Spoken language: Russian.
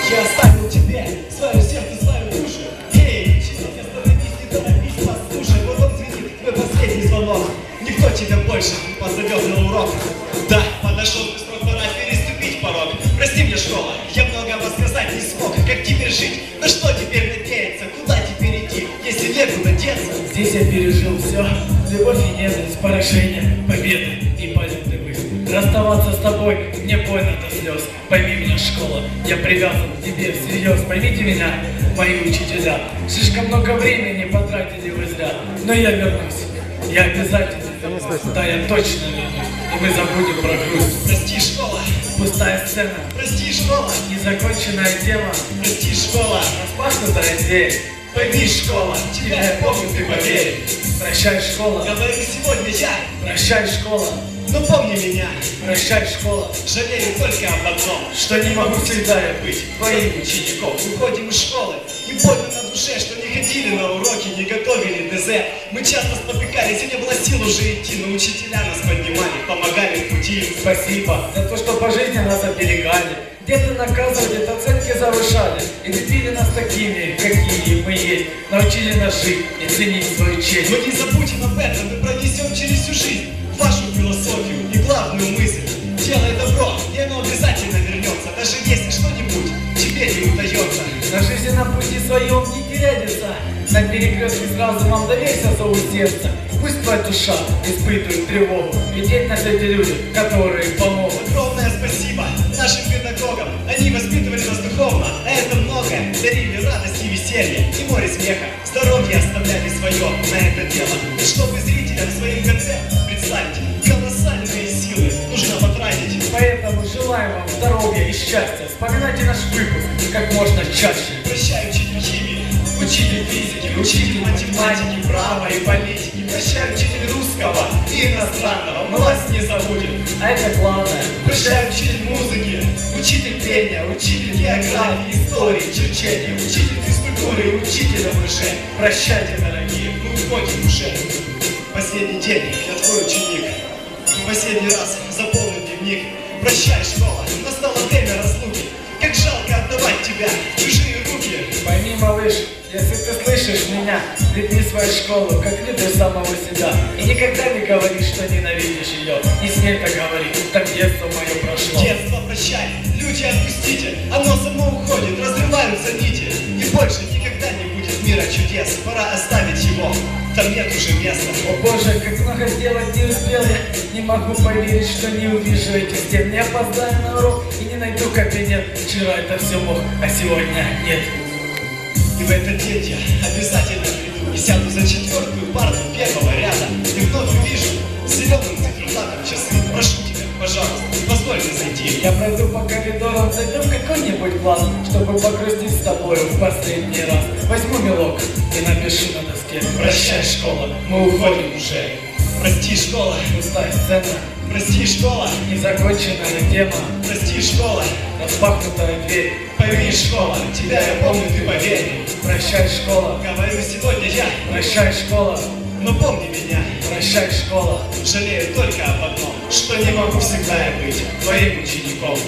Я оставил тебе свое сердце, свою душу. Эй, чего не остановись, не торопись, послушай. Вот он звенит, твой последний звонок. Никто тебя больше не позовет на урок. Да, подошел ты срок, пора переступить порог. Прости мне, школа, я многого сказать не смог. Как теперь жить? На что теперь надеяться? Куда теперь идти, если некуда деться? Здесь я пережил все. Любовь и нежность, поражение, победы и полеты вы. Расставаться с тобой мне больно до слез. Пойми меня, школа, я привязан к тебе всерьез. Поймите меня, мои учителя. Слишком много времени потратили вы зря. Но я вернусь, я обязательно вернусь. Да, я точно вернусь, и мы забудем про грусть. Прости, школа, Пустая сцена, прости, школа, незаконченная тема, прости, школа. распахнутая дверь. Пойми, школа, тебя я помню, ты поверь. Прощай, школа, Говорю сегодня я, прощай, школа, но помни меня. прощай, школа, Жалею только об одном, что не могу всегда я быть твоим учеником. Уходим из школы, и больно на душе, что не ходили на уроки, не готовили ДЗ. Мы часто спотыкались, и не было сил уже идти, но учителя нас поднимали, помогали в пути. Спасибо за то, что по жизни нас оберегали. Где-то наказывали, где-то оценки завышали. И любили нас такими, какие мы есть. Научили нас жить и ценить свою честь. Но не забудем об этом, мы пронесем через всю жизнь вашу философию и главную мысль. Делай добро, и оно обязательно вернется, даже если что-нибудь тебе не удается. На жизненном пути своем не теряй лица. На перекрестке с разумом доверься зову сердца. Пусть твоя душа испытывает тревогу. Ведь есть на свете люди, которые помогут. Огромное спасибо нашим педагогам. Они воспитывали нас духовно, а это многое. Дарили радость и веселье, и море смеха. Здоровье оставляли свое на это дело. Чтобы зрителям в своем конце представить колоссальные силы нужно потратить. Поэтому желаю вам здоровья и счастья. Вспоминайте наш выпуск как можно чаще. Прощай, учитель химии, учитель физики, учитель математики, права и политики. Прощай, учитель русского и иностранного, мы вас не забудем. А это главное. Прощай, учитель музыки, учитель пения, учитель географии, истории, черчения, учитель физкультуры, учитель ОБЖ. Прощайте, дорогие, мы уходим уже. Последний день, я твой ученик. Последний раз заполню дневник. Прощай, школа, настало время разлуки. Как жалко отдавать тебя в чужие руки. Пойми, малыш, если ты слышишь меня, люби свою школу, как любишь самого себя. И никогда не говори, что ненавидишь ее. Не смей так говорить, так детство мое прошло. Детство прощай, люди отпустите. Оно само уходит, разрываются нити. И больше никогда не будет мира чудес. Пора оставить его, там нет уже места. О боже, как много сделать не успел я. Не могу поверить, что не увижу этих стен. Не опоздаю на урок и не найду кабинет. Вчера это все мог, а сегодня нет. И в этот день я обязательно приду и сяду за четвертую парту первого ряда. И вновь увижу зеленым циферблатом часы. Прошу тебя, пожалуйста, позволь мне зайти. Я пройду по коридорам, зайду в какой-нибудь класс, чтобы погрустить с тобой в последний раз. Возьму мелок и напишу на доске: прощай, школа, мы уходим уже. Прости, школа, Пустая сцена, прости, школа, незаконченная тема, прости, школа. распахнутая дверь. Пойми, школа, тебя я помню, ты поверь. Прощай, школа, Говорю сегодня я, прощай, школа, но помни меня. прощай, школа. Жалею только об одном, что не могу всегда я быть твоим учеником.